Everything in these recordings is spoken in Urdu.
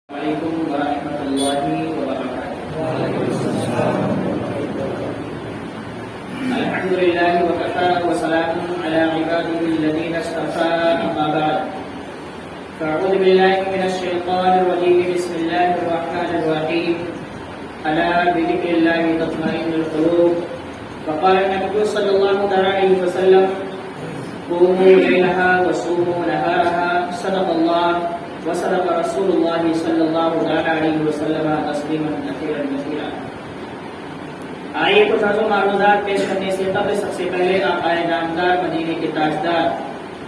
عليكم ورحمة الله وبركاته. الحمد لله وكفى وسلام على عباده الذين اصطفى أما بعد فأعوذ بالله من الشيطان الرجيم بسم الله الرحمن الرحيم ألا بذكر الله تطمئن القلوب وقال النبي صلى الله عليه وسلم قوموا ليلها وصوموا نهارها صدق الله وصدق رسول الله صلی اللہ علیہ وسلم تسلیما کثیرا کثیرا. آئیے کچھ عرض و معروضات پیش کرنے سے قبل سب سے پہلے آقا نامدار مدینے کے تاجدار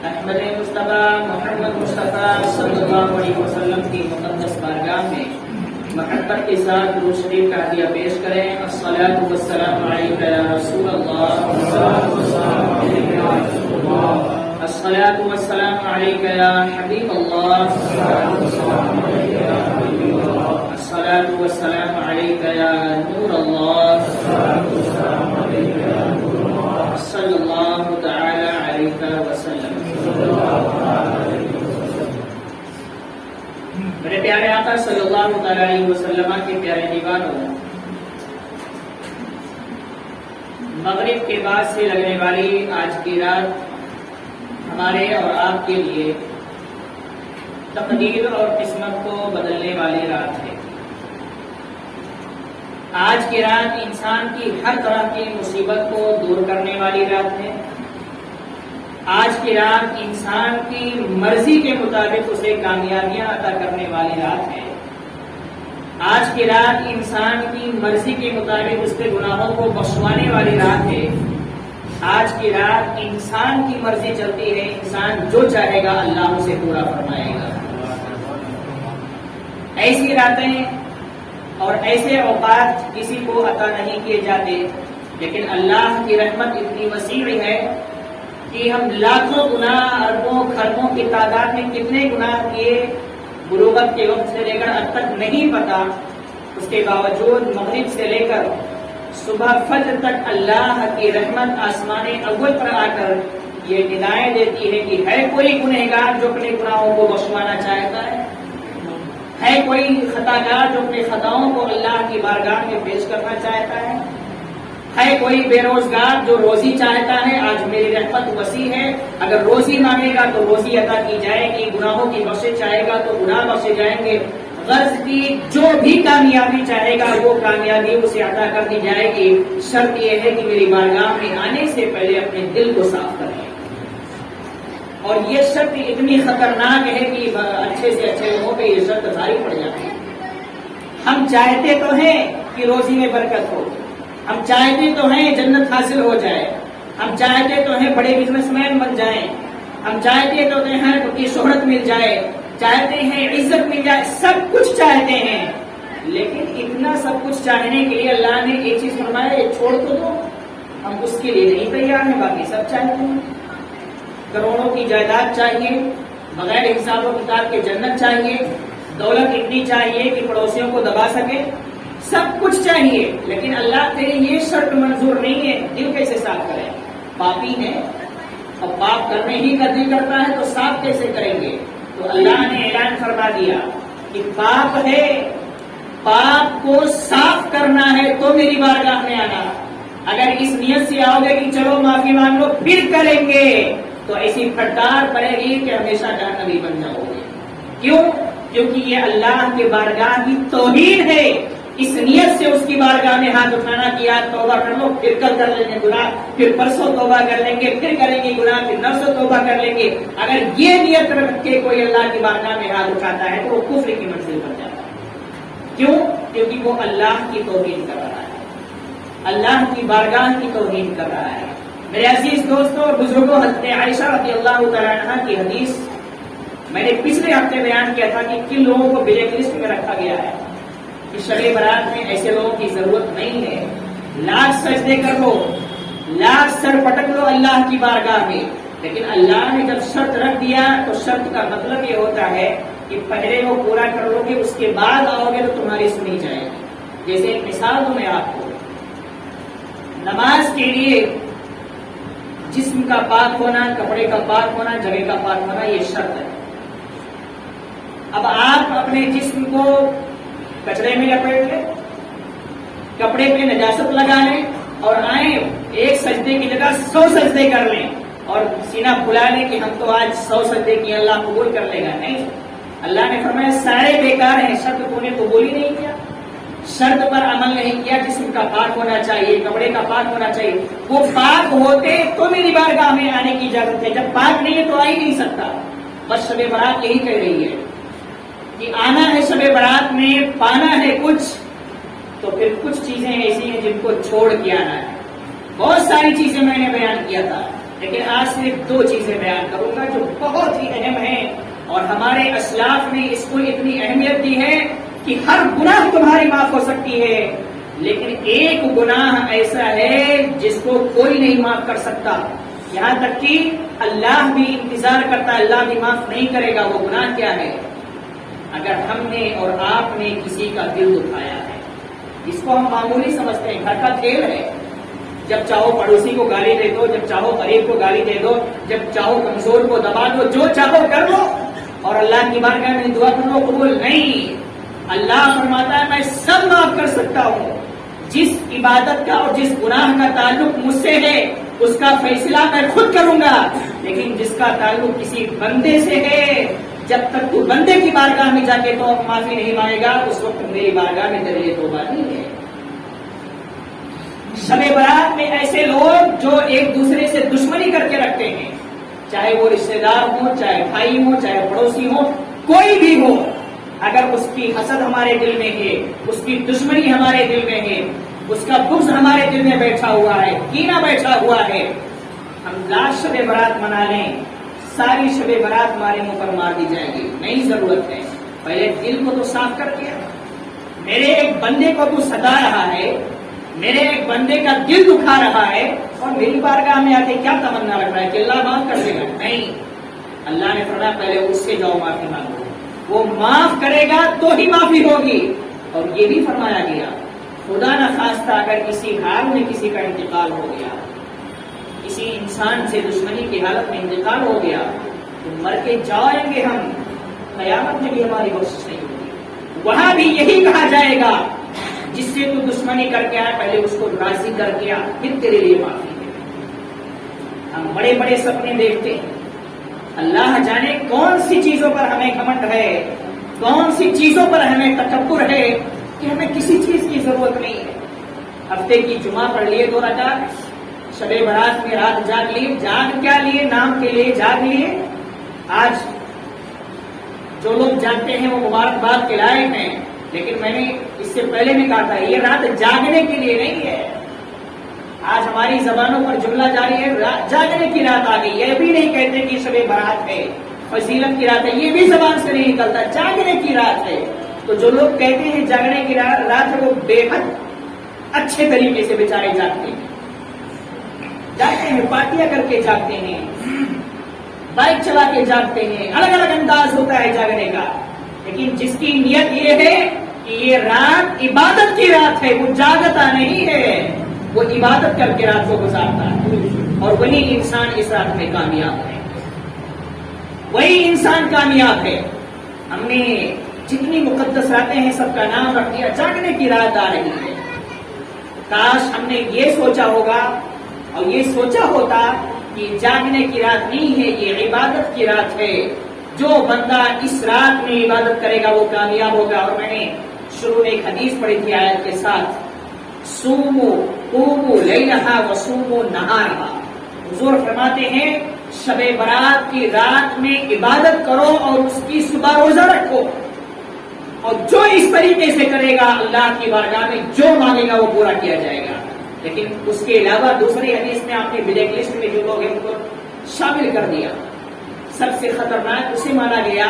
احمد مصطفیٰ محمد مصطفیٰ صلی اللہ علیہ وسلم کی مقدس بارگاہ میں محبت کے ساتھ درود شریف کا ہدیہ پیش کریں. الصلاۃ والسلام علیک یا رسول اللہ، الصلاۃ والسلام علیک یا رسول اللہ، الصلاۃ والسلام علیک یا حبیب اللہ، الصلاۃ والسلام علیک یا نور اللہ، صلی اللہ تعالی علیہ وسلم. میرے پیارے آقا صلی اللہ تعالی علیہ وسلم کے پیارے دیوانوں، مغرب کے بعد سے لگنے والی آج کی رات ہمارے اور آپ کے لیے تقدیر اور قسمت کو بدلنے والی رات ہے. آج کی رات انسان کی ہر طرح کی مصیبت کو دور کرنے والی رات ہے. آج کی رات انسان کی مرضی کے مطابق اسے کامیابیاں عطا کرنے والی رات ہے. آج کی رات انسان کی مرضی کے مطابق اس کے گناہوں کو بخشوانے والی رات ہے. آج کی رات انسان کی مرضی چلتی ہے، انسان جو چاہے گا اللہ اسے پورا فرمائے گا. ایسی راتیں اور ایسے اوقات کسی کو عطا نہیں کیے جاتے، لیکن اللہ کی رحمت اتنی وسیع ہے کہ ہم لاکھوں گناہ، اربوں خربوں کی تعداد میں کتنے گناہ کیے بلوغت کے وقت سے لے کر اب تک نہیں پتا، اس کے باوجود مغرب سے لے کر صبح فجر تک اللہ کی رحمت آسمان اول پر آ کر یہ ندائیں دیتی ہے کہ ہے کوئی گنہگار جو اپنے گناہوں کو بخشوانا چاہتا ہے کوئی خطاگار جو اپنے خطاؤں کو اللہ کی بارگاہ میں پیش کرنا چاہتا ہے کوئی بے روزگار جو روزی چاہتا ہے. آج میری رحمت وسیع ہے، اگر روزی مانگے گا تو روزی عطا کی جائے گی، گناہوں کی بخشش چاہے گا تو گناہ بخشے جائیں گے. غرض کی جو بھی کامیابی چاہے گا وہ کامیابی اسے عطا کر دی جائے گی. شرط یہ ہے کہ میری بارگاہ میں آنے سے پہلے اپنے دل کو صاف کریں. اور یہ شرط اتنی خطرناک ہے کہ اچھے سے اچھے لوگوں پہ یہ شرط بھاری پڑ جاتی ہے. ہم چاہتے تو ہیں کہ روزی میں برکت ہو، ہم چاہتے تو ہیں جنت حاصل ہو جائے، ہم چاہتے تو ہیں بڑے بزنس مین بن جائیں، ہم چاہتے تو ہیں کہ شہرت مل جائے، چاہتے ہیں عزت مل جائے، سب کچھ چاہتے ہیں. لیکن اتنا سب کچھ چاہنے کے لیے اللہ نے ایک چیز فرمایا، یہ چھوڑ تو دو. ہم اس کے لیے نہیں تیار ہیں، باقی سب چاہتے ہیں. کروڑوں کی جائیداد چاہیے، بغیر حساب و کتاب کے جنت چاہیے، دولت اتنی چاہیے کہ پڑوسیوں کو دبا سکے، سب کچھ چاہیے. لیکن اللہ تیری یہ شرط منظور نہیں ہے. دل کیسے صاف کریں؟ پاپی ہے اور پاپ کرنے ہی کا دل کرتا ہے تو صاف کیسے کریں گے؟ تو اللہ نے اعلان فرما دیا کہ پاپ ہے، پاپ کو صاف کرنا ہے تو میری بارگاہ میں آنا. اگر اس نیت سے آؤ گے کہ چلو معافی مانگ لو پھر کریں گے تو ایسی پھٹکار پڑے گی کہ ہمیشہ جہنمی بن جاؤ گے. کیوں؟ کیونکہ یہ اللہ کے بارگاہ کی توہین ہے. اس نیت سے اس کی بارگاہ میں ہاتھ اٹھانا کیا توبہ کر لو، پھر کل کر لیں گے گناہ، پھر پرسوں توبہ کر لیں گے، پھر کریں گے گناہ، پھر نرسوں توبہ کر لیں گے. اگر یہ نیت رکھ کے کوئی اللہ کی بارگاہ میں ہاتھ اٹھاتا ہے تو وہ کفر کی منزل پر جاتا ہے. کیوں؟ کیونکہ وہ اللہ کی توہین کر رہا ہے، اللہ کی بارگاہ کی توہین کر رہا ہے. میرے عزیز دوستوں اور بزرگوں، حضرت عائشہ رضی اللہ تعالیٰ عنہا کی حدیث میں نے پچھلے ہفتے بیان کیا تھا کہ کن لوگوں کو بلیک لسٹ میں رکھا گیا ہے. اس شب برات میں ایسے لوگوں کی ضرورت نہیں ہے. لاکھ سجدے کر لو، لاکھ سر پٹک لو اللہ کی بارگاہ میں، لیکن اللہ نے جب شرط رکھ دیا تو شرط کا مطلب یہ ہوتا ہے کہ پہلے وہ پورا کر لو گے، اس کے بعد آؤ گے تو تمہاری سنی جائے گی. جیسے ایک مثال دوں میں آپ کو، نماز کے لیے جسم کا پاک ہونا، کپڑے کا پاک ہونا، جگہ کا پاک ہونا یہ شرط ہے. اب آپ اپنے جسم کو کچرے میں لپیٹ لیں، کپڑے پہ نجاست لگا لیں اور آئیں ایک سجدے کی جگہ 100 سجدے کر لیں اور سینہ پھلا لیں کہ ہم تو آج 100 سجدے کی اللہ قبول کر لے گا. نہیں، اللہ نے فرمایا سارے بیکار ہیں، شرط تو نے قبول ہی نہیں کیا، شرط پر عمل نہیں کیا. جسم کا پاک ہونا چاہیے، کپڑے کا پاک ہونا چاہیے. وہ پاک ہوتے تو میری بارگاہ میں آنے کی اجازت ہے، جب پاک نہیں ہے تو آ ہی نہیں سکتا. بس شب برات یہی کہہ رہی ہے کہ آنا ہے شب برات میں، پانا ہے کچھ، تو پھر کچھ چیزیں ایسی ہیں جن کو چھوڑ کے آنا ہے. بہت ساری چیزیں میں نے بیان کیا تھا، لیکن آج صرف 2 چیزیں بیان کروں گا جو بہت ہی اہم ہیں، اور ہمارے اسلاف نے اس کو اتنی اہمیت دی ہے کہ ہر گناہ تمہاری معاف ہو سکتی ہے، لیکن ایک گناہ ایسا ہے جس کو کوئی نہیں معاف کر سکتا. یہاں تک کہ اللہ بھی انتظار کرتا ہے، اللہ بھی معاف نہیں کرے گا. وہ گناہ کیا ہے؟ اگر ہم نے اور آپ نے کسی کا دل دکھایا ہے. اس کو ہم معمولی سمجھتے ہیں، گھر کا کھیل ہے، جب چاہو پڑوسی کو گالی دے دو، جب چاہو غریب کو گالی دے دو، جب چاہو کمزور کو دبا دو، جو چاہو کر لو اور اللہ کی بارگاہ میں دعا کر لو قبول نہیں. اللہ فرماتا ہے میں سب معاف کر سکتا ہوں. جس عبادت کا اور جس گناہ کا تعلق مجھ سے ہے اس کا فیصلہ میں خود کروں گا، لیکن جس کا تعلق کسی بندے سے ہے، جب تک تو بندے کی بارگاہ میں جا کے تو معافی نہیں مانگے گا، اس وقت میری بارگاہ میں تیرے لیے توبہ نہیں ہے. شب برات میں ایسے لوگ جو ایک دوسرے سے دشمنی کر کے رکھتے ہیں، چاہے وہ رشتہ دار ہوں، چاہے بھائی ہوں، چاہے پڑوسی ہوں، کوئی بھی ہو، اگر اس کی حسد ہمارے دل میں ہے، اس کی دشمنی ہمارے دل میں ہے، اس کا بغض ہمارے دل میں بیٹھا ہوا ہے، کینہ بیٹھا ہوا ہے، ہم لاکھ شب برات منا لیں، ساری شب برات ہمارے منہ پر مار دی جائے گی. نہیں ضرورت ہے، پہلے دل کو تو صاف کر دیا. میرے ایک بندے کو تو ستا رہا ہے، میرے ایک بندے کا دل دکھا رہا ہے، اور میری بارگاہ میں آ کے کیا تمنا رکھ رہا ہے کہ اللہ معاف کر دے گا. نہیں، اللہ نے فرمایا پہلے اس سے جاؤ معافی مانگو، وہ معاف کرے گا تو ہی معافی ہوگی. اور یہ بھی فرمایا گیا خدا نہ خواستہ اگر کسی حال میں کسی کا انتقال ہو گیا، کسی انسان سے دشمنی کی حالت میں انتقال ہو گیا، تو مر کے جائیں گے ہم، قیامت میں بھی ہماری کوشش نہیں ہوگی. وہاں بھی یہی کہا جائے گا جس سے تو دشمنی کر کے آئے پہلے اس کو راضی کر کے آ، پھر تیرے لیے معافی ہے. ہم بڑے بڑے سپنے دیکھتے ہیں، اللہ جانے کون سی چیزوں پر ہمیں گھمنڈ ہے، کون سی چیزوں پر ہمیں تکبر ہے کہ ہمیں کسی چیز کی ضرورت نہیں ہے. ہفتے کی جمعہ پڑھ لیے 2 رکعت، شب برات میں رات جاگ لیے. جاگ کیا لیے؟ نام کے لیے جاگ لیے. آج جو لوگ جانتے ہیں وہ مبارکباد کے لائق ہیں، لیکن میں نے اس سے پہلے بھی کہا تھا یہ رات جاگنے کے لیے نہیں ہے. آج ہماری زبانوں پر جملہ جاری ہے جاگنے کی رات آ گئی. یہ بھی نہیں کہتے کہ شب برات ہے، فضیلت کی رات ہے، یہ بھی زبان سے نہیں نکلتا، جاگنے کی رات ہے. تو جو لوگ کہتے ہیں جاگنے کی رات ہے وہ بے حد اچھے طریقے سے بیچارے جاگتے ہیں، پارٹیاں کر کے جاگتے ہیں، بائک چلا کے جاگتے ہیں، الگ الگ انداز ہوتا ہے جاگنے کا. لیکن جس کی نیت یہ ہے کہ یہ رات عبادت کی رات ہے، وہ جاگتا نہیں ہے، وہ عبادت کر کے رات کو گزارتا ہے، اور وہی انسان اس رات میں کامیاب ہے، وہی انسان کامیاب ہے. ہم نے جتنی مقدس راتیں ہیں سب کا نام رکھ دیا، جاگنے کی رات آ رہی ہے. کاش ہم نے یہ سوچا ہوگا اور یہ سوچا ہوتا کہ جاگنے کی رات نہیں ہے، یہ عبادت کی رات ہے. جو بندہ اس رات میں عبادت کرے گا وہ کامیاب ہوگا. اور میں نے شروع میں ایک حدیث پڑھی تھی آیت کے ساتھ، سومو قوموا لیلہا وصوموا نہارہا. حضور فرماتے ہیں شب برات کی رات میں عبادت کرو اور اس کی صبح روزہ رکھو، اور جو اس طریقے سے کرے گا اللہ کی بارگاہ میں جو مانگے گا وہ پورا کیا جائے گا. لیکن اس کے علاوہ دوسری حدیث میں آپ نے بلیک لسٹ میں جو لوگ ہیں ان کو شامل کر دیا. سب سے خطرناک اسے مانا گیا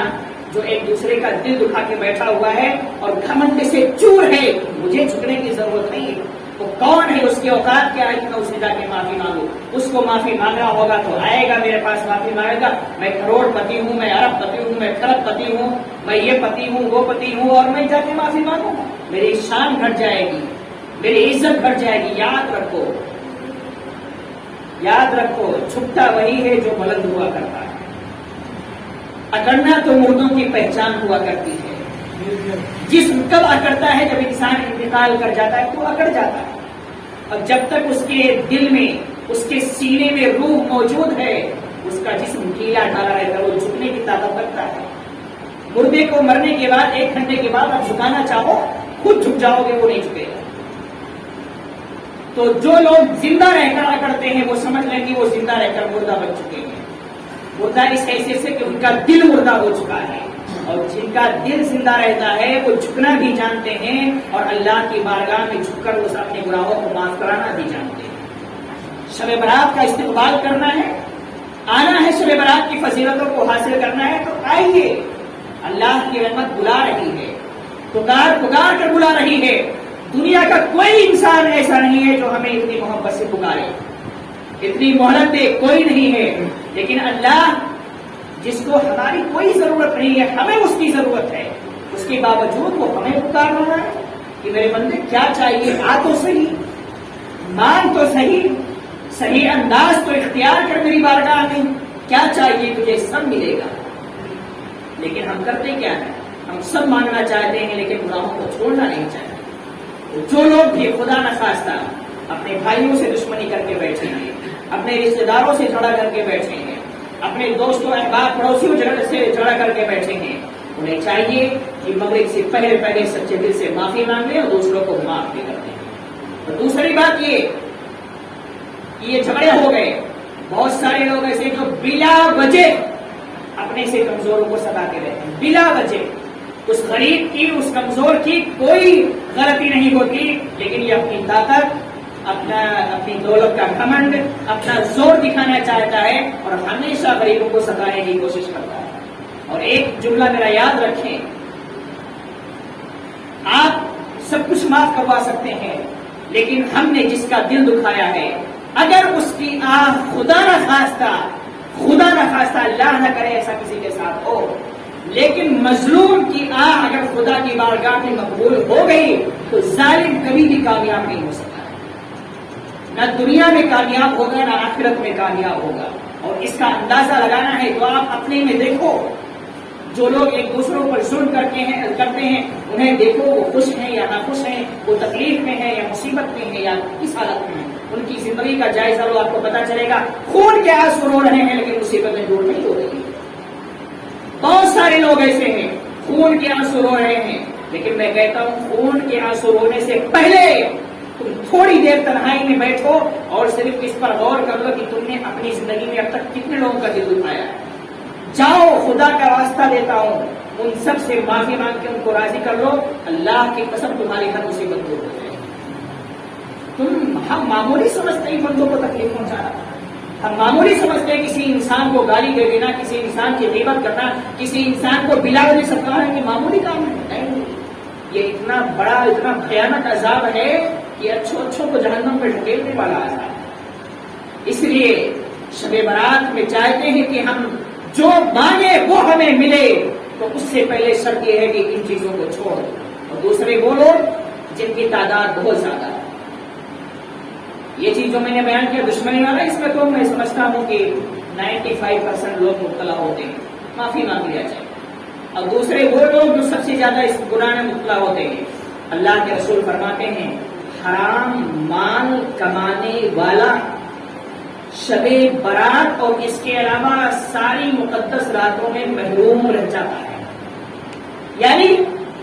جو ایک دوسرے کا دل دکھا کے بیٹھا ہوا ہے اور گھمنڈ سے چور ہے، مجھے جھکنے کی ضرورت نہیں ہے. وہ کون ہے؟ اس کی اوقات کیا ہے کہ میں اس سے جا کے معافی مانگوں؟ اس کو معافی مانگنا ہوگا تو آئے گا میرے پاس معافی مانگے گا. میں کروڑ پتی ہوں، میں ارب پتی ہوں، میں کھرب پتی ہوں، میں یہ پتی ہوں، وہ پتی ہوں، اور میں جا کے معافی مانگوں، میری شان گھٹ جائے گی، میری عزت گھٹ جائے گی. یاد رکھو، یاد رکھو، چھپتا وہی ہے جو بلند ہوا کرتا ہے. اکڑنا تو مردوں کی پہچان ہوا کرتی ہے. جسم کب اکڑتا ہے؟ جب انسان انتقال کر جاتا ہے تو اکڑ جاتا ہے. اور جب تک اس کے دل میں، اس کے سینے میں روح موجود ہے، اس کا جسم ڈھیلا ڈھالا رہتا ہے، وہ جھکنے کی طاقت رکھتا ہے. مردے کو مرنے کے بعد 1 گھنٹے کے بعد آپ جھکانا چاہو خود جھک جاؤ گے، وہ نہیں جھکے گا. تو جو لوگ زندہ رہ کر اکڑتے ہیں وہ سمجھ لیں کہ وہ زندہ رہ کر مردہ بن چکے ہیں. مردہ اس حیثیت سے کہ ان کا دل مردہ ہو چکا ہے، اور جن کا دل زندہ رہتا ہے وہ جھکنا بھی جانتے ہیں اور اللہ کی بارگاہ میں جھک کر اس اپنے گناہوں کو معاف کرانا بھی جانتے ہیں. شب برات کا استقبال کرنا ہے، آنا ہے، شب برات کی فضیلتوں کو حاصل کرنا ہے تو آئیے. اللہ کی رحمت بلا رہی ہے، پکار کر بلا رہی ہے. دنیا کا کوئی انسان ایسا نہیں ہے جو ہمیں اتنی محبت سے پکارے، اتنی مہلت دے، کوئی نہیں ہے. لیکن اللہ جس کو ہماری کوئی ضرورت نہیں ہے، ہمیں اس کی ضرورت ہے، اس کے باوجود وہ ہمیں پکار رہا ہے کہ میرے بندے کیا چاہیے، آ تو صحیح، مان تو صحیح، صحیح انداز تو اختیار کر میری بارگاہ میں، کیا چاہیے تجھے، سب ملے گا. لیکن ہم کرتے کیا ہیں؟ ہم سب مانگنا چاہتے ہیں لیکن گناہوں کو چھوڑنا نہیں چاہتے. جو لوگ بھی خدا نخواستہ اپنے بھائیوں سے دشمنی کر کے بیٹھے ہیں، اپنے رشتے داروں سے جھگڑا کر کے بیٹھے ہیں، اپنے دوستوں احباب پڑوسیوں سے جھگڑا کر کے بیٹھے ہیں، انہیں چاہیے کہ مغرب سے پہلے سچے دل سے معافی مانگ لیں اور دوسروں کو معاف بھی کر دیں. اور دوسری بات یہ جھگڑے ہو گئے. بہت سارے لوگ ایسے جو بلا وجہ اپنے سے کمزوروں کو ستاتے رہتے ہیں، بلا وجہ. اس غریب کی، اس کمزور کی کوئی غلطی نہیں ہوتی، لیکن یہ اپنی طاقت، اپنی دولت کا گھمنڈ، اپنا زور دکھانا چاہتا ہے اور ہمیشہ غریبوں کو ستانے کی کوشش کرتا ہے. اور ایک جملہ میرا یاد رکھیں، آپ سب کچھ معاف کروا سکتے ہیں، لیکن ہم نے جس کا دل دکھایا ہے، اگر اس کی آہ خدا نخواستہ اللہ نہ کرے ایسا کسی کے ساتھ ہو، لیکن مظلوم کی آہ اگر خدا کی بارگاہ میں مقبول ہو گئی تو ظالم کبھی بھی کامیاب نہیں ہو سکتا، نہ دنیا میں کامیاب ہوگا نہ آخرت میں کامیاب ہوگا. اور اس کا اندازہ لگانا ہے تو آپ اپنے میں دیکھو، جو لوگ ایک دوسروں پر ظلم کرتے ہیں انہیں دیکھو وہ خوش ہیں یا ناخوش ہیں، وہ تکلیف میں ہیں یا مصیبت میں ہیں یا کس حالت میں ہیں. ان کی زندگی کا جائزہ لو، آپ کو پتا چلے گا. خون کے آنسو رو رہے ہیں لیکن مصیبتیں دور نہیں ہو رہی. بہت سارے لوگ ایسے ہیں خون کے آنسو رو رہے ہیں، لیکن میں کہتا ہوں خون کے آنسو رونے سے پہلے تم تھوڑی دیر تنہائی میں بیٹھو اور صرف اس پر غور کر لو کہ تم نے اپنی زندگی میں اب تک کتنے لوگوں کا دل دکھایا ہے. جاؤ، خدا کا واسطہ دیتا ہوں، ان سب سے معافی مانگ کے ان کو راضی کر لو. اللہ کی قسم تمہاری ہر مصیبت دور ہو جائے. ہم معمولی سمجھتے ہیں بندوں کو تکلیف پہنچانا، ہم معمولی سمجھتے ہیں کسی انسان کو گالی دے دینا، کسی انسان کی غیبت کرنا، کسی انسان کو بلا وجہ ستانا کہ معمولی کام ہے. یہ اتنا بڑا، اتنا بھیانک عذاب ہے کہ اچھوں کو جہنم میں ڈھکیلنے والا عذاب ہے. اس لیے شب برات میں چاہتے ہیں کہ ہم جو مانگے وہ ہمیں ملے، تو اس سے پہلے شرط یہ ہے کہ ان چیزوں کو چھوڑ. اور دوسرے وہ لوگ جن کی تعداد بہت زیادہ ہے. یہ چیز جو میں نے بیان کیا دشمنی والا، اس میں تو میں سمجھتا ہوں کہ 95% لوگ مبتلا ہوتے ہیں، معافی مانگ لیا جائے. اور دوسرے وہ لوگ جو سب سے زیادہ اس گناہ میں مبتلا ہوتے ہیں، اللہ کے رسول فرماتے ہیں حرام مال کمانے والا شب برات اور اس کے علاوہ ساری مقدس راتوں میں محروم رہ جاتا ہے. یعنی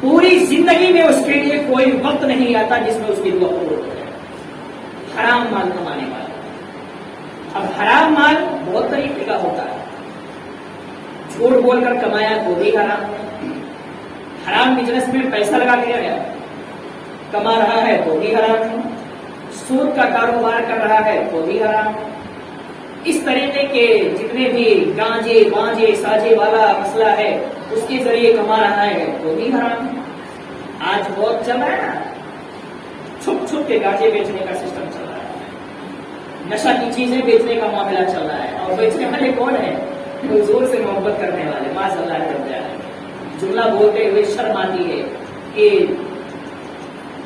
پوری زندگی میں اس کے لیے کوئی وقت نہیں آتا جس میں اس کی دعا پورا ہو جائے. حرام مال کمانے والا. اب حرام مال بہت طریقے کا ہوتا ہے. جھوٹ بول کر کمایا تو بھی حرام ہے، حرام بزنس میں پیسہ لگا دیا گیا کما رہا ہے تو بھی حرام ہے، سود کا کاروبار کر رہا ہے تو بھی حرام ہے. اس طریقے کے جتنے بھی گانجے بانجے ساجے والا مسئلہ ہے اس کے ذریعے کما رہا ہے تو بھی حرام ہے. آج بہت چل رہا ہے نا، چھپ چھپ کے گانجے بیچنے کا سسٹم چل رہا ہے، نشہ کی چیزیں بیچنے کا معاملہ چل رہا ہے. اور بیچنے والے کون ہیں؟ حضور سے محبت کرنے والے. ماشاء اللہ رب العالمین. جملہ بولتے ہوئے شرم آتی ہے کہ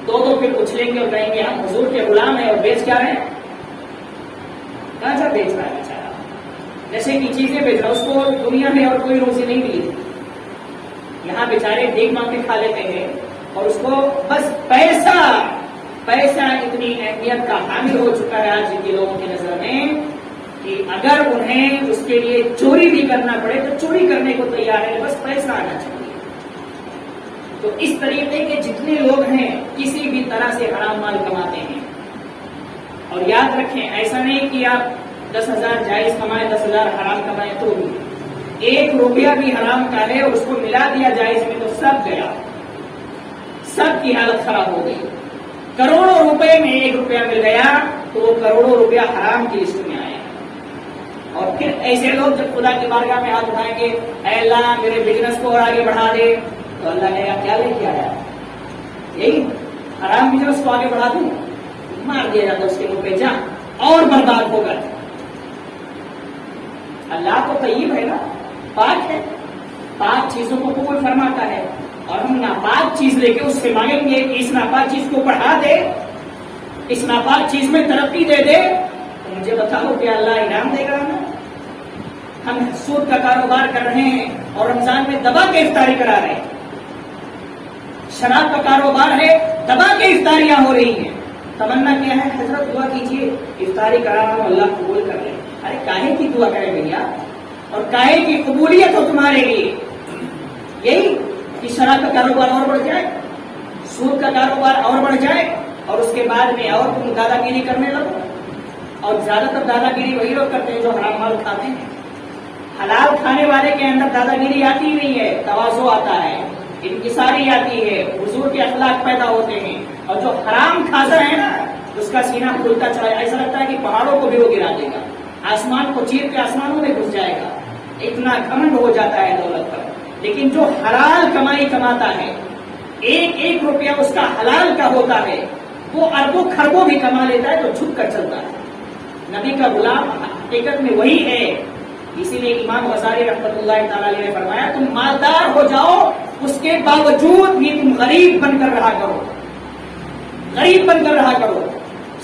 دو پھر اچھلیں گے اور کہیں گے ہم حضور کے غلام ہیں اور بیچ کیا رہے ہیں. گانجا بیچ رہا ہے بیچارہ. نشے کی چیزیں بیچ رہا، اس کو دنیا میں اور کوئی روزی نہیں ملی، یہاں بیچارے دیکھ مانگ کے کھا لیتے ہیں، اور اس کو بس پیسہ اتنی اہمیت کا حامل ہو چکا ہے آج کے لوگوں کی نظر میں کہ اگر انہیں اس کے لیے چوری بھی کرنا پڑے تو چوری کرنے کو تیار ہے، بس پیسہ آنا چاہیے۔ تو اس طریقے کے جتنے لوگ ہیں کسی بھی طرح سے حرام مال کماتے ہیں، اور یاد رکھیں ایسا نہیں کہ آپ 10,000 جائز کمائے 10,000 حرام کمائے تو بھی 1 روپیہ بھی حرام کا ہے اور اس کو ملا دیا جائز میں تو سب گیا، سب کی حالت خراب ہو گئی۔ کروڑوں روپے میں 1 روپیہ مل گیا تو وہ کروڑوں روپیہ حرام کی لسٹ میں آئے، اور پھر ایسے لوگ جب خدا کی بارگاہ میں ہاتھ اٹھائیں گے اے اللہ میرے بزنس کو اور آگے بڑھا دے، تو اللہ نے کیا لے کے آیا؟ یہی حرام بزنس کو آگے بڑھا دوں، مار دیا جاتا اس کے منہ پہ، جا اور برباد ہو گئے۔ اللہ تو طیب ہے نا، پاک ہے، پاک چیزوں کو قبول فرماتا ہے، اور ہم ناپاک چیز لے کے اس سے مانگیں گے کہ اس ناپاک چیز کو بڑھا دے، اس ناپاک چیز میں ترقی دے دے، تو مجھے بتاؤ کہ اللہ انعام دے گا ہمیں؟ ہم سود کا کاروبار کر رہے ہیں اور رمضان میں دبا کے افطاری کرا رہے ہیں، شراب کا کاروبار ہے، دبا کے افطاریاں ہو رہی ہیں، تمنا کیا ہے حضرت دعا کیجیے افطاری کرا رہا ہوں اللہ قبول کر لے۔ ارے کاہے کی دعا کرے بھیا، اور کاہے کی قبولیت ہو تمہارے لیے؟ یہی کہ شراب کا کاروبار اور بڑھ جائے، سود کا کاروبار اور بڑھ جائے، اور اس کے بعد میں اور تم دادا گیری کرنے لگو، اور زیادہ تر دادا گیری وہی لوگ کرتے ہیں جو حرام مال کھاتے ہیں۔ حلال کھانے والے کے اندر دادا گیری آتی ہی نہیں ہے، تواضع آتا ہے، انکساری آتی ہے، حضور کے اخلاق پیدا ہوتے ہیں، اور جو حرام کھاتا ہے نا اس کا سینہ کھلتا چلا، ایسا لگتا ہے کہ پہاڑوں کو بھی وہ گرا دے گا، آسمان کو چیر کے آسمانوں میں گھس جائے گا، اتنا گھمنڈ ہو جاتا ہے دولت پر۔ لیکن جو حلال کمائی کماتا ہے، 1 روپیہ اس کا حلال کا ہوتا ہے، وہ اربوں خربوں بھی کما لیتا ہے تو جھک کر چلتا ہے۔ نبی کا غلام حقیقت میں وہی ہے، اسی لیے امام غزالی رحمۃ اللہ تعالی علیہ نے فرمایا تم مالدار ہو جاؤ اس کے باوجود بھی تم غریب بن کر رہا کرو، غریب بن کر رہا کرو۔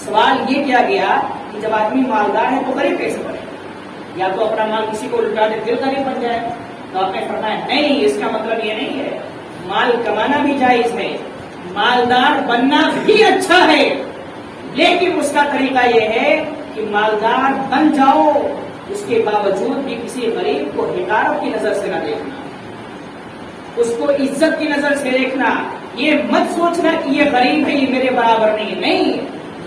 سوال یہ کیا گیا کہ جب آدمی مالدار ہے تو غریب کیسے بنے؟ یا تو اپنا مال کسی کو لٹا دے پھر غریب بن جائے؟ تو آپ نے فرمایا نہیں، اس کا مطلب یہ نہیں ہے، مال کمانا بھی جائز ہے، مالدار بننا بھی اچھا ہے، لیکن اس کا طریقہ یہ ہے کہ مالدار بن جاؤ اس کے باوجود بھی کسی غریب کو حقارت کی نظر سے نہ دیکھنا، اس کو عزت کی نظر سے دیکھنا، یہ مت سوچنا کہ یہ غریب ہے یہ میرے برابر نہیں،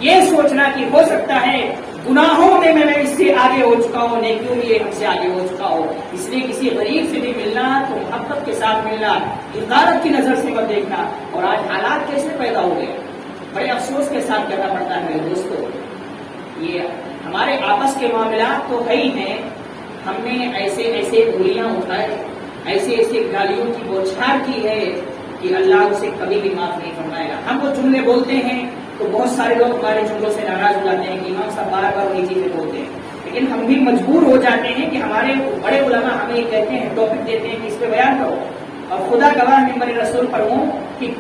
یہ سوچنا کہ ہو سکتا ہے گناہوں میں میں اس سے آگے ہو چکا ہوں، نیکیوں میں یہ ہم سے آگے ہو چکا ہو، اس لیے کسی غریب سے بھی ملنا تو محبت کے ساتھ ملنا، حقارت کی نظر سے مت دیکھنا۔ اور آج حالات کیسے پیدا ہو گئے، بڑے افسوس کے ساتھ کہنا پڑتا ہے میرے دوستو، یہ ہمارے آپس کے معاملات تو کئی ہیں، ہم نے ایسے گولیاں اٹھائے، ایسے گالیوں کی بوچھار کی ہے کہ اللہ اسے کبھی بھی معاف نہیں فرمائے گا۔ ہم وہ جملے بولتے ہیں تو بہت سارے لوگ ہمارے جملوں سے ناراض ہو جاتے ہیں کہ امام صاحب بار بار وہی چیزیں بولتے ہیں، لیکن ہم بھی مجبور ہو جاتے ہیں کہ ہمارے بڑے علماء ہمیں یہ کہتے ہیں، ٹاپک دیتے ہیں کہ اس پہ بیان کرو، اور خدا گواہ ممبر رسول پر ہوں کہ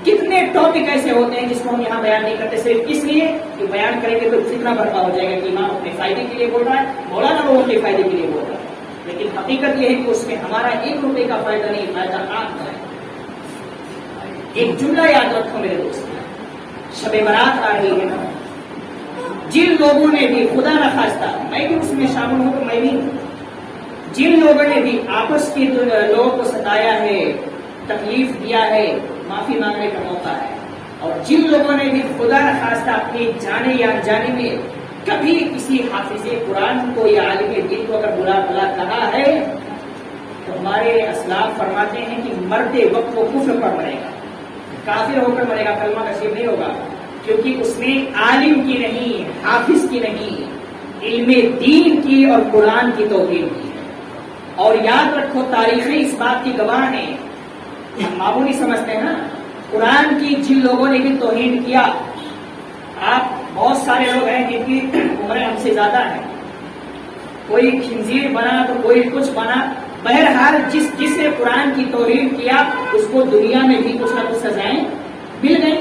کتنے ٹاپک ایسے ہوتے ہیں جس کو ہم یہاں بیان نہیں کرتے، صرف اس لیے کہ بیان کریں گے تو فتنہ برپا ہو جائے گا کہ امام اپنے فائدے کے لیے بول رہا ہے، مولانا لوگوں کے فائدے کے لیے بول رہا ہے، لیکن حقیقت یہ ہے کہ اس میں ہمارا 1 روپے کا فائدہ نہیں، فائدہ آپ کا ہے۔ ایک جملہ یاد رکھو میرے دوست، شب برات آ رہی ہے نا، جن لوگوں نے بھی خدا نہ خواستہ میں بھی اس میں شامل ہوں تو میں بھی، جن لوگوں نے بھی آپس کے لوگوں کو ستایا ہے، تکلیف دیا ہے، معافی مانگنے کا موقع ہے، اور جن لوگوں نے بھی خدا نہ خواستہ اپنی جانے یا انجانے میں کبھی کسی حافظ قرآن کو یا عالم دین کو اگر برا بھلا کہا ہے تو ہمارے اسلاف فرماتے ہیں کہ مرتے وقت وہ کفر پر مرے گا، کافر ہو کر مرے گا، کلمہ نصیب نہیں ہوگا، کیونکہ اس نے عالم کی نہیں، حافظ کی نہیں، علم دین کی اور قرآن کی توہین کی ہے۔ اور یاد رکھو تاریخیں اس بات کی گواہ ہیں، معمولی سمجھتے ہیں نا، قرآن کی جن لوگوں نے بھی توہین کیا، آپ بہت سارے لوگ ہیں جن کی عمریں ہم سے زیادہ ہیں، کوئی خنزیر بنا تو کوئی کچھ بنا، بہرحال جس نے قرآن کی توہین کیا اس کو دنیا میں بھی کچھ نہ کچھ سزائیں مل گئی۔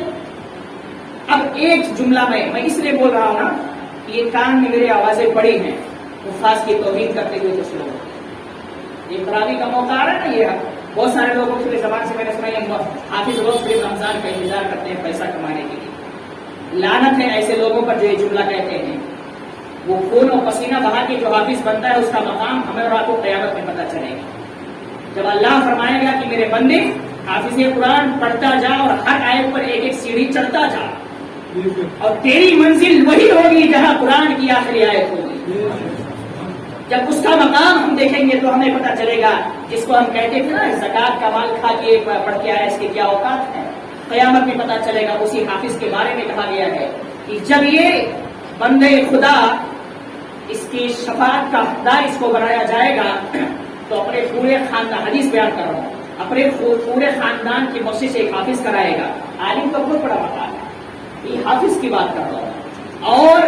اب ایک جملہ میں اس لیے بول رہا ہوں نا کہ یہ کان میں میرے آوازیں پڑی ہیں، حفاظ کی توہین کرتے ہوئے کچھ لوگ، یہ تراویح کا موقع آ رہا ہے نا، یہ بہت سارے لوگوں کی زبان سے میں نے سنا یہ حافظ لوگ صرف رمضان کا انتظار کرتے ہیں پیسہ کمانے کے لیے۔ لعنت ہے ایسے لوگوں پر جو یہ جملہ کہتے ہیں۔ وہ خون و پسینہ بہا کے جو حافظ بنتا ہے اس کا مقام ہمیں اور آپ کو قیامت میں پتہ چلے گا، جب اللہ فرمائے گا کہ میرے بندے حافظ قرآن پڑھتا جا اور ہر آیت پر ایک ایک سیڑھی چڑھتا جا، اور تیری منزل وہی ہوگی جہاں قرآن کی آخری آیت ہوگی۔ جب اس کا مقام ہم دیکھیں گے تو ہمیں پتہ چلے گا، جس کو ہم کہتے تھے نا زکات کا مال کھا کے پڑھ کے آیا، اس کے کیا اوقات ہے، قیامت میں پتہ چلے گا۔ اسی حافظ کے بارے میں کہا گیا ہے کہ جب یہ بندے خدا اس کی شفاعت کا حقدار اس کو بنایا جائے گا تو اپنے پورے خاندان، حدیث بیان کر رہا ہوں، اپنے پورے خاندان کی بخشش ایک حافظ کرائے گا۔ عالم کا بہت بڑا مقام ہے، یہ حافظ کی بات کر رہا ہوں۔ اور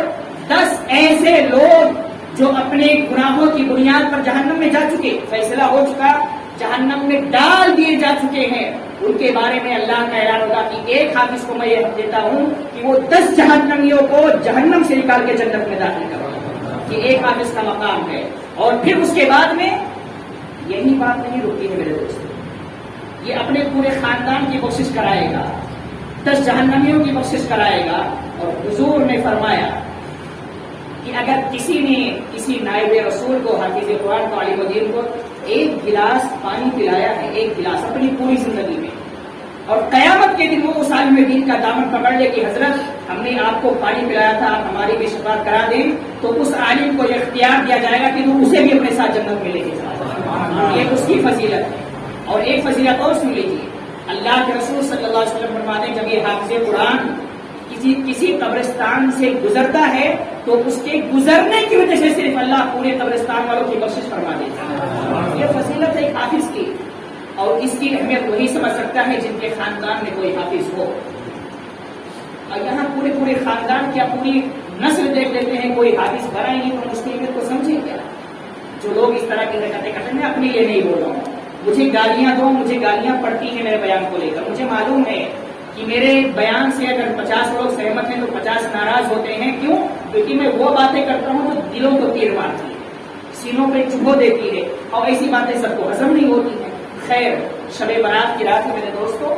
10 ایسے لوگ جو اپنے گناہوں کی بنیاد پر جہنم میں جا چکے، فیصلہ ہو چکا، جہنم میں ڈال دیے جا چکے ہیں، ان کے بارے میں اللہ کا اعلان ہوگا کہ ایک حافظ کو میں یہ حق دیتا ہوں کہ وہ 10 جہنمیوں کو جہنم سے نکال کے جنت میں داخل کرے۔ یہ ایک حافظ کا مقام ہے۔ اور پھر اس کے بعد میں یہی بات نہیں رکتی ہے میرے دوست، یہ اپنے پورے خاندان کی بخشش کرائے گا، 10 جہنمیوں کی بخشش کرائے گا۔ اور حضور نے فرمایا کہ اگر کسی نے کسی نائب رسول کو، حافظ قرآن کو، عالم دین کو ایک گلاس پانی پلایا ہے، ایک گلاس اپنی پوری زندگی میں، اور قیامت کے دن وہ اس عالم دین کا دامن پکڑ لے کہ حضرت ہم نے آپ کو پانی پلایا تھا، آپ ہماری بھی شفاعت کرا دیں، تو اس عالم کو یہ اختیار دیا جائے گا کہ وہ اسے بھی اپنے ساتھ جنت میں لے کے جائے۔ یہ اس کی فضیلت ہے۔ اور ایک فضیلت اور سن لیجیے، اللہ کے رسول صلی اللہ علیہ وسلم فرماتے ہیں جب یہ حافظ قرآن کسی قبرستان سے گزرتا ہے تو اس کے گزرنے کی وجہ سے صرف اللہ پورے قبرستان والوں کی بخشش فرما دیتا ہے۔ یہ فضیلت ہے ایک حافظ کی، اور اس کی اہمیت وہی سمجھ سکتا ہے جن کے خاندان میں کوئی حافظ ہو۔ اور یہاں پورے خاندان کیا پوری نسل دیکھ لیتے ہیں کوئی حافظ بنا ہی نہیں، تو اس کی اہمیت کو سمجھے کیا؟ جو لوگ اس طرح کی حرکتیں کرتے ہیں، میں اپنے لیے نہیں بول رہا ہوں، مجھے گالیاں دو، مجھے گالیاں پڑتی ہیں میرے بیان کو لے کر، مجھے معلوم ہے کہ میرے بیان سے اگر 50 لوگ سہمت ہیں تو 50 ناراض ہوتے ہیں۔ کیوں؟ کیونکہ میں وہ باتیں کرتا ہوں جو دلوں کو تیر مارتی ہے، سینوں پہ چبھو دیتی ہے، اور ایسی باتیں سب کو ہضم نہیں ہوتی ہیں۔ خیر، شب برات کی رات میں میرے دوستو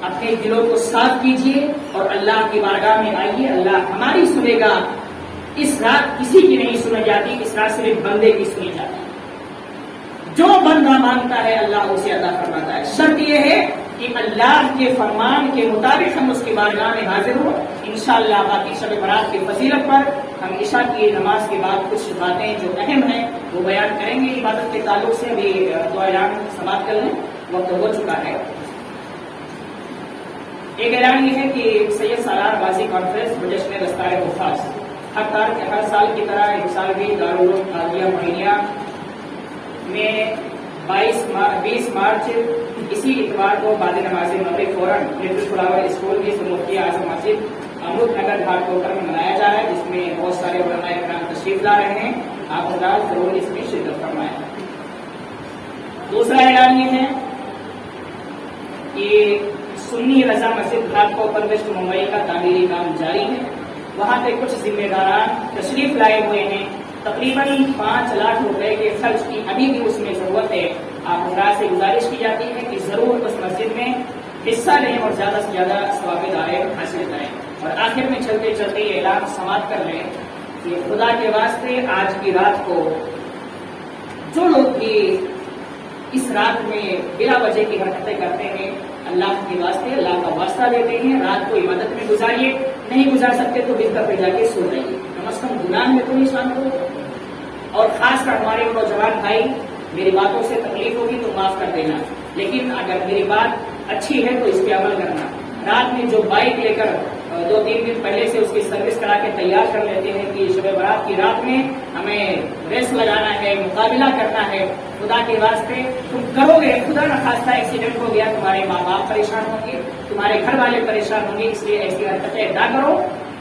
اپنے دلوں کو صاف کیجیے اور اللہ کی بارگاہ میں آئیے، اللہ ہماری سنے گا۔ اس رات کسی کی نہیں سنی جاتی، اس رات صرف بندے کی سنی جاتی۔ جو بندہ مانگتا ہے اللہ اسے عطا فرماتا ہے۔ شرط یہ ہے کہ اللہ کے فرمان کے مطابق ہم اس کی بارگاہ میں حاضر ہوں۔ انشاءاللہ باقی شب برات کی فضیلت پر ہم عشاء کی نماز کے بعد کچھ باتیں جو اہم ہیں وہ بیان کریں گے عبادت کے تعلق سے۔ ابھی دو اعلان سماعت کر لیں، وقت ہو چکا ہے۔ ایک اعلان یہ ہے کہ سید سالار غازی کانفرنس بجشن دستار حفاظ ہر سال کی طرح اس سال بھی دارالعلوم عالیہ معینیہ میں 20 مارچ اسی اتوار کو بعد نماز مغرب فوراً لٹل فلاور اسکول کی مفتی اعظم مسجد امرت نگر گھاٹ کوکر میں منایا جا رہا ہے، جس میں بہت سارے علماء کرام تشریف لا رہے ہیں۔ آپ حضرات ضرور اس میں شرکت فرمائیں۔ دوسرا اعلان یہ ہے کہ سنی رضا مسجد گھاٹ کوکر ویسٹ ممبئی کا تعمیری کام جاری ہے، وہاں پہ کچھ ذمہ داران تشریف لائے ہوئے ہیں۔ تقریباً 5 لاکھ روپے کے خرچ کی ابھی بھی اس میں ضرورت ہے۔ آپ حضرات سے گزارش کی جاتی ہے کہ ضرور اس مسجد میں حصہ لیں اور زیادہ سے زیادہ ثواب دائر حاصل کریں۔ اور آخر میں چلتے چلتے یہ اعلان سماعت کر لیں کہ خدا کے واسطے آج کی رات کو جو لوگ بھی اس رات میں بلا وجہ کی حرکتیں کرتے ہیں، اللہ کے واسطے اللہ کا واسطہ دیتے ہیں، رات کو عبادت میں گزاریے، نہیں گزار سکتے تو بستر پہ جا کے سو جائیے، کم از کم گناہ میں تو نہیں شامل ہو۔ اور خاص کر ہمارے نوجوان بھائی، میری باتوں سے تکلیف ہوگی تو معاف کر دینا، لیکن اگر میری بات اچھی ہے تو اس پہ عمل کرنا۔ رات میں جو بائک لے کر 2-3 دن پہلے سے اس کی سروس کرا کے تیار کر لیتے ہیں کہ شب برات کی رات میں ہمیں ریس لگانا ہے، مقابلہ کرنا ہے، خدا کے واسطے تم کرو گے، خدا نہ خواستہ ایکسیڈنٹ ہو گیا، تمہارے ماں باپ پریشان ہوں گے، تمہارے گھر والے پریشان ہوں گے، اس لیے ایسی حرکتیں نہ کرو۔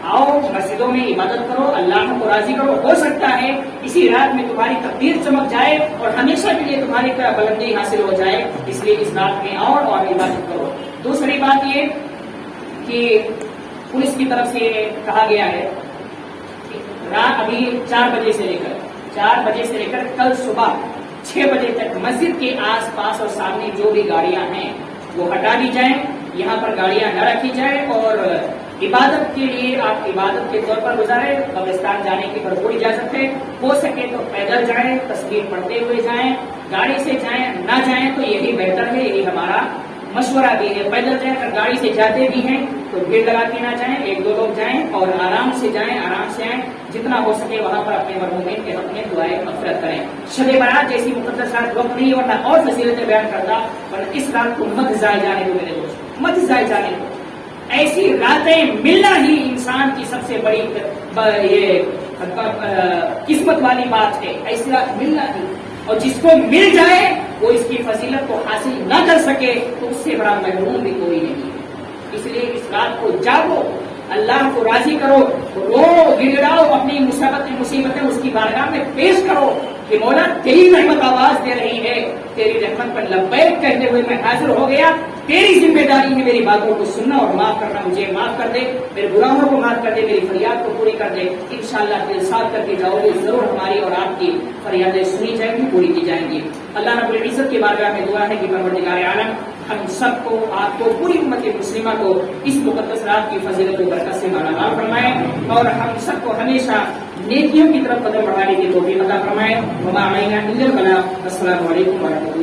آؤ مسجدوں میں عبادت کرو، اللہ کو راضی کرو، ہو سکتا ہے اسی رات میں تمہاری تقدیر چمک جائے اور ہمیشہ کے لیے تمہاری بلندی حاصل ہو جائے، اس لیے اس رات میں آؤ اور عبادت کرو۔ دوسری بات یہ کہ پولیس کی طرف سے کہا گیا ہے کہ رات ابھی 4 بجے سے لے کر 4 بجے سے لے کر کل صبح 6 بجے تک مسجد کے آس پاس اور سامنے جو بھی گاڑیاں ہیں وہ ہٹا دی جائیں، یہاں پر گاڑیاں نہ رکھی جائیں، اور عبادت کے لیے آپ عبادت کے طور پر گزاریں۔ قبرستان جانے کی بھرپور اجازت ہے، ہو سکے تو پیدل جائیں، تسبیح پڑھتے ہوئے جائیں، گاڑی سے جائیں نہ جائیں تو یہی بہتر ہے، یہی ہمارا مشورہ بھی ہے۔ پیدل جائیں، اگر گاڑی سے جاتے بھی ہیں تو بھیڑ لگا کے نہ جائیں، 1-2 لوگ جائیں اور آرام سے جائیں، آرام سے آئیں، جتنا ہو سکے وہاں پر اپنے مرحومین کے حق میں دعائیں مغفرت کریں۔ شب برات جیسی مقدس رات وقت نہیں ورنہ اور فضیلتیں بیان کرتا، پر اس رات کو مت ضائع جانے دو میرے دوست، مت ضائع جانے دو۔ ایسی راتیں ملنا ہی انسان کی سب سے بڑی یہ قسمت والی بات ہے، ایسی رات ملنا ہی، اور جس کو مل جائے وہ اس کی فضیلت کو حاصل نہ کر سکے تو اس سے بڑا محروم بھی کوئی نہیں ہے۔ اس لیے اس رات کو جاگو، اللہ کو راضی کرو، رو گڑ گڑاؤ، اپنی مصیبتیں اس کی بارگاہ میں پیش کرو کہ مولا تیری رحمت آواز دے رہی ہے، تیری رحمت پر لبیک کہتے ہوئے میں حاضر ہو گیا، تیری ذمہ داری ہے میری باتوں کو سننا اور معاف کرنا، مجھے معاف کر دے، میرے گناہوں کو معاف کر دے، میری فریاد کو پوری کر دے۔ انشاءاللہ دل صاف کر کے جاؤ گے، ضرور ہماری اور آپ کی فریادیں سنی جائیں گی، پوری کی جائیں گی۔ اللہ رب العزت کی بارگاہ میں دعا ہے کہ پروردگار عالم ہم سب کو، آپ کو، پوری امت مسلمہ کو اس مقدس رات کی فضیلت و برکت سے مالا مال فرمائے، اور ہم سب کو ہمیشہ نیکیوں کی طرف قدم بڑھانے کی توفیق عطا فرمائے۔ وما علینا الا البلاغ۔ السلام علیکم ورحمۃ اللہ۔